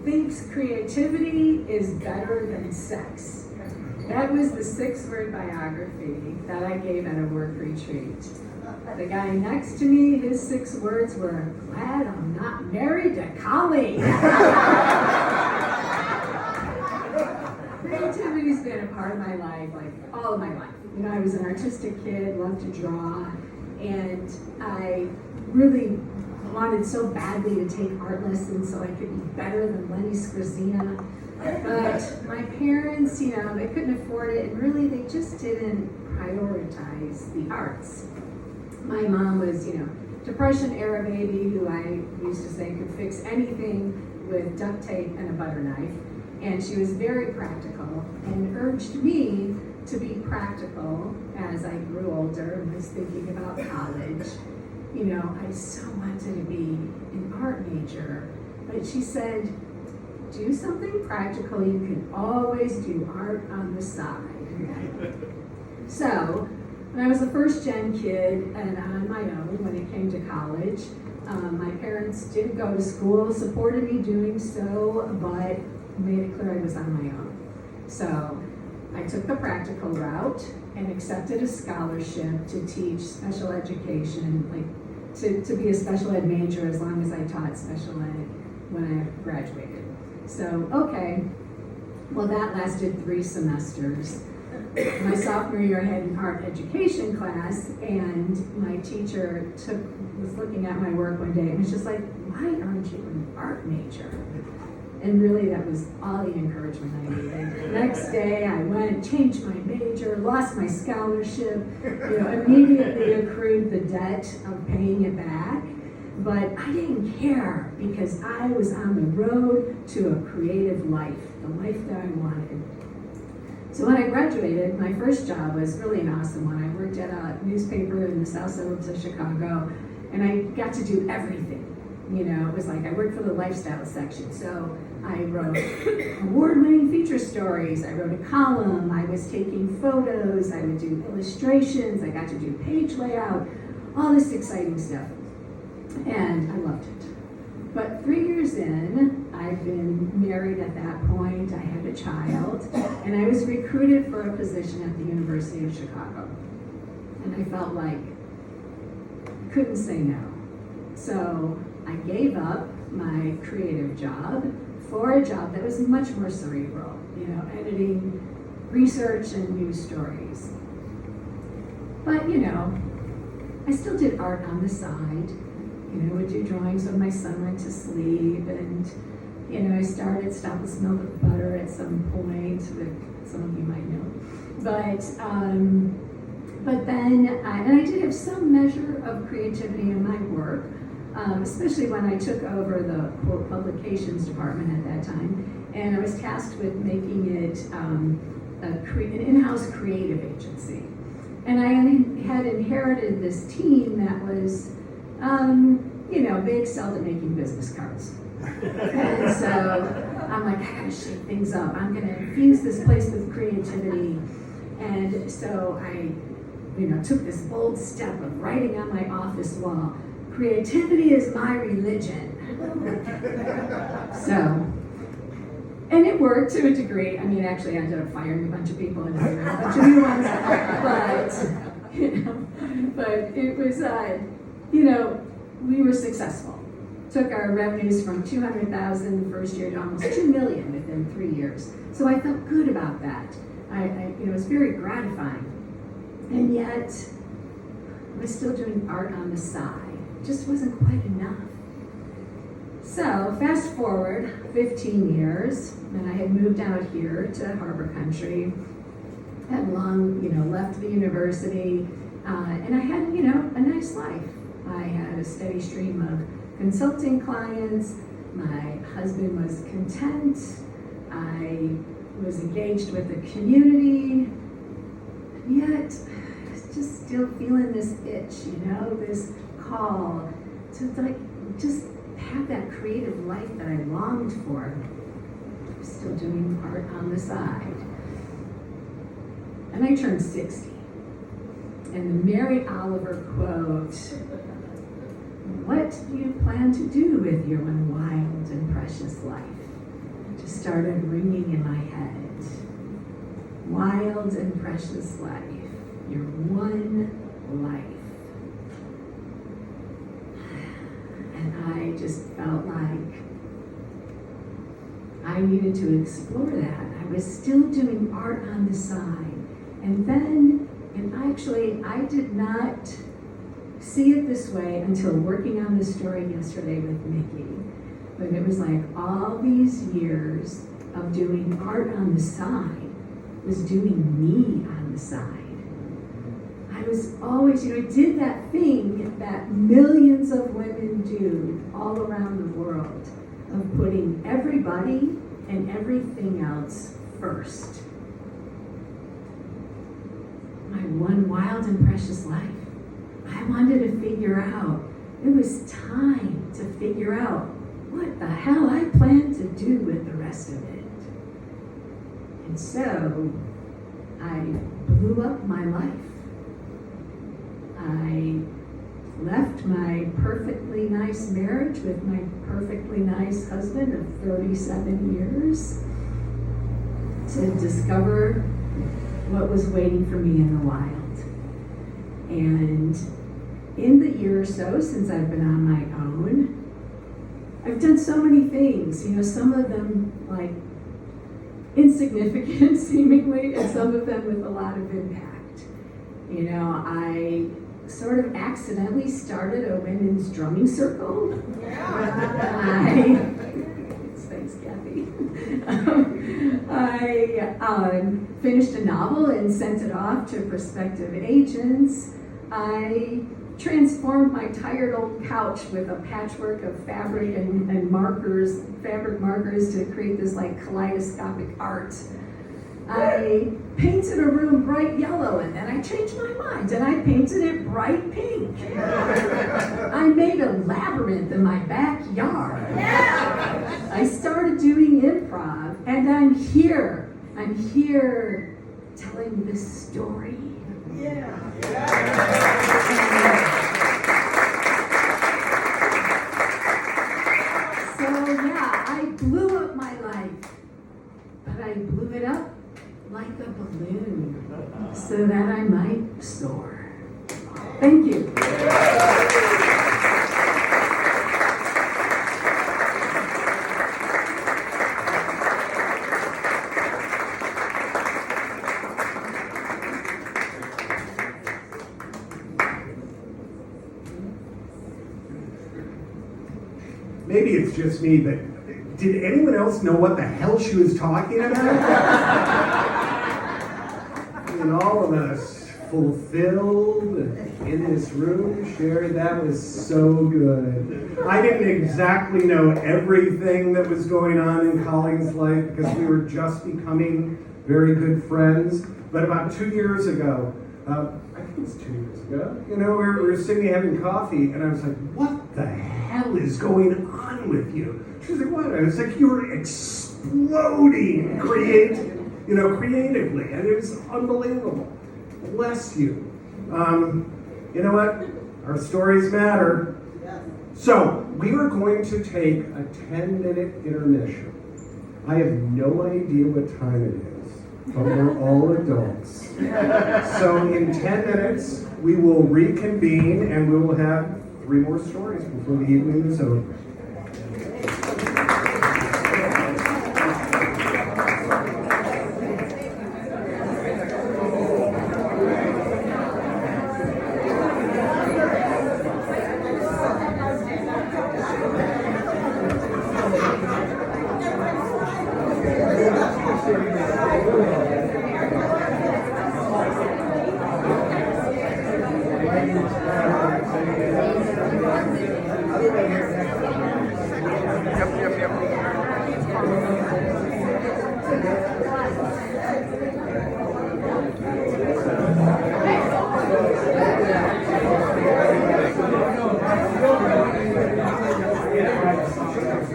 Thinks creativity is better than sex. That was the 6-word biography that I gave at a work retreat. The guy next to me, his 6 words were, glad I'm not married to Colleen. Creativity's been a part of my life, like all of my life. You know, I was an artistic kid, loved to draw, and I really wanted so badly to take art lessons so I could be better than Lenny Skrzina. But my parents, you know, they couldn't afford it, and really they just didn't prioritize the arts. My mom was, you know, Depression-era baby who I used to say could fix anything with duct tape and a butter knife. And she was very practical and urged me to be practical as I grew older and was thinking about college. You know, I so wanted to be an art major, but she said, do something practical, you can always do art on the side. So, when I was a first-gen kid and on my own when it came to college, my parents didn't go to school, supported me doing so, but made it clear I was on my own. So, I took the practical route and accepted a scholarship to teach special education, like to be a special ed major as long as I taught special ed when I graduated. So, okay, well that lasted 3 semesters. My sophomore year I had an art education class, and my teacher was looking at my work one day and was just like, why aren't you an art major? And really that was all the encouragement I needed. The next day I went, changed my major, lost my scholarship, you know, immediately accrued the debt of paying it back. But I didn't care because I was on the road to a creative life, the life that I wanted. So when I graduated, my first job was really an awesome one. I worked at a newspaper in the south suburbs of Chicago, and I got to do everything. You know, it was like I worked for the lifestyle section. So I wrote award-winning feature stories. I wrote a column. I was taking photos. I would do illustrations. I got to do page layout, all this exciting stuff. And I loved it. But 3 years in, I'd been married at that point. I had a child, and I was recruited for a position at the University of Chicago. And I felt like I couldn't say no. So I gave up my creative job for a job that was much more cerebral, you know, editing research and news stories. But, you know, I still did art on the side. You know, would do drawings when my son went to sleep, and, you know, I started Stop the Smell of Butter at some point, that some of you might know. But then, I did have some measure of creativity in my work, especially when I took over the quote publications department at that time, and I was tasked with making it an in-house creative agency. And I had inherited this team that was, you know, they excelled at making business cards. And so I'm like, I gotta shake things up. I'm gonna infuse this place with creativity. And so I, you know, took this bold step of writing on my office wall, creativity is my religion. So, and it worked to a degree. I mean, actually I ended up firing a bunch of people and hiring a bunch of new ones. But it was, you know, we were successful. Took our revenues from $200,000 the first year to almost $2 million within 3 years. So I felt good about that. You know, it was very gratifying. And yet, I was still doing art on the side. It just wasn't quite enough. So fast forward 15 years, and I had moved out here to Harbor Country. Had long, you know, left the university, and I had, you know, a nice life. I had a steady stream of consulting clients. My husband was content. I was engaged with the community. Yet, I was just still feeling this itch, you know, this call to like just have that creative life that I longed for. Still doing art on the side. And I turned 60. And the Mary Oliver quote what do you plan to do with your one wild and precious life? It just started ringing in my head. Wild and precious life, your one life. And I just felt like I needed to explore that. I was still doing art on the side. And then, I did not see it this way until working on this story yesterday with Mickey. But it was like all these years of doing art on the side was doing me on the side. I was always, did that thing that millions of women do all around the world of putting everybody and everything else first. My one wild and precious life. I wanted to figure out, it was time to figure out what the hell I planned to do with the rest of it. And so, I blew up my life. I left my perfectly nice marriage with my perfectly nice husband of 37 years to discover what was waiting for me in the wild. And in the year or so since I've been on my own, I've done so many things, some of them like insignificant seemingly, and some of them with a lot of impact. I sort of accidentally started a women's drumming circle. Thanks, Kathy. I finished a novel and sent it off to prospective agents. I transformed my tired old couch with a patchwork of fabric and fabric markers to create this like kaleidoscopic art. I painted a room bright yellow and then I changed my mind and I painted it bright pink. I made a labyrinth in my backyard. I started doing improv and I'm here telling this story. I blew up my life, but I blew it up like a balloon so that I might soar. Thank you. Maybe it's just me, but did anyone else know what the hell she was talking about? And all of us fulfilled in this room shared, that was so good. I didn't exactly know everything that was going on in Colleen's life because we were just becoming very good friends. But about 2 years ago, I think it was 2 years ago, we were sitting having coffee and I was like, what the hell is going on with you? She was like, what? I was like, you were exploding creatively, and it was unbelievable. Bless you. You know what? Our stories matter. So, we are going to take a 10-minute intermission. I have no idea what time it is, but we're all adults. So, in 10 minutes, we will reconvene, and we will have 3 more stories before the evening is over.